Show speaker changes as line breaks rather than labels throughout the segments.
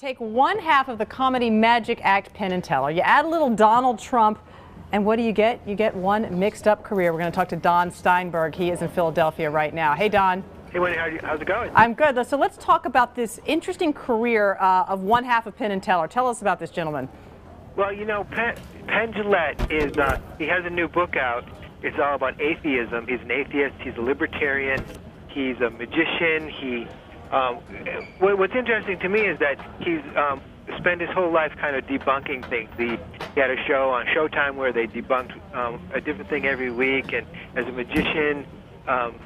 Take one half of the comedy magic act Penn and Teller. You add a little Donald Trump, and what do you get? You get one mixed up career. We're going to talk to Don Steinberg. He is in Philadelphia right now. Hey, Don.
Hey, Wendy, how's it going?
I'm good. So let's talk about this interesting career of one half of Penn and Teller. Tell us about this gentleman.
Well, you know, Penn Jillette is, he has a new book out. It's all about atheism. He's an atheist. He's a libertarian. He's a magician. What's interesting to me is that he's spent his whole life kind of debunking things. He had a show on Showtime where they debunked a different thing every week, and as a magician,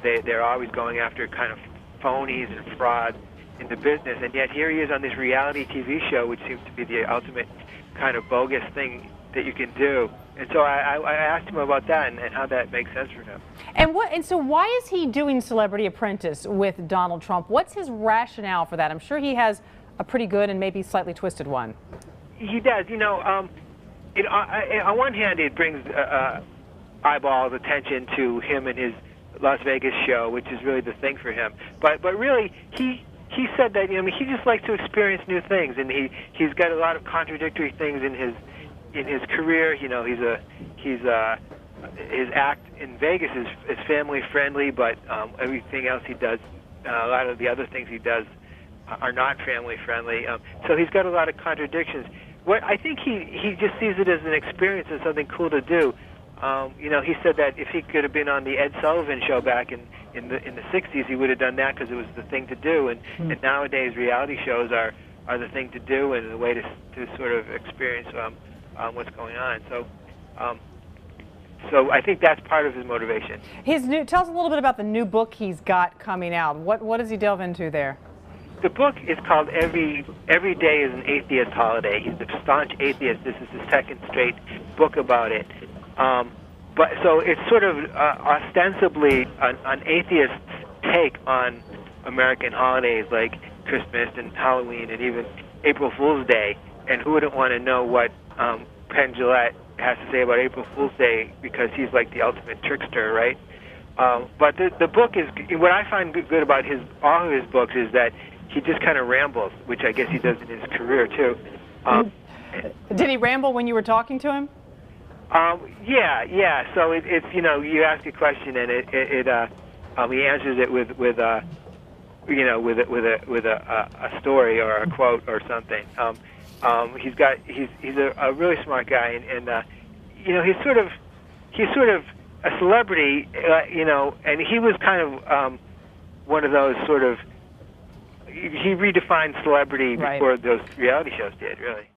they're always going after kind of phonies and fraud in the business, and yet here he is on this reality TV show, which seems to be the ultimate kind of bogus thing that you can do. And so I asked him about that and how that makes sense for him.
And so why is he doing Celebrity Apprentice with Donald Trump? What's his rationale for that? I'm sure he has a pretty good and maybe slightly twisted one.
He does. You know, on one hand, it brings eyeballs, attention to him and his Las Vegas show, which is really the thing for him. But really, he said that, you know, he just likes to experience new things, and he's got a lot of contradictory things in his career. You know, his act in Vegas is family friendly, but everything else he does, a lot of the other things he does are not family friendly. So he's got a lot of contradictions. What I think he just sees it as an experience and something cool to do. You know, he said that if he could have been on the Ed Sullivan show back in the 60s, he would have done that because it was the thing to do. And nowadays, reality shows are the thing to do and the way to sort of experience what's going on. So I think that's part of his motivation.
Tell us a little bit about the new book he's got coming out. What does he delve into there?
The book is called Every Day is an Atheist Holiday. He's a staunch atheist. This is his second straight book about it. But so it's sort of ostensibly an atheist's take on American holidays like Christmas and Halloween and even April Fool's Day. And who wouldn't want to know what Penn Jillette has to say about April Fool's Day, because he's like the ultimate trickster, right? But the book is, what I find good about all of his books is that he just kind of rambles, which I guess he does in his career too.
Did he ramble when you were talking to him?
Yeah. So it's you know, you ask a question and he answers it with a story or a quote or something. He's a really smart guy, and you know, he's sort of a celebrity, you know, and he was kind of one of those sort of, he redefined celebrity before those reality shows did, really.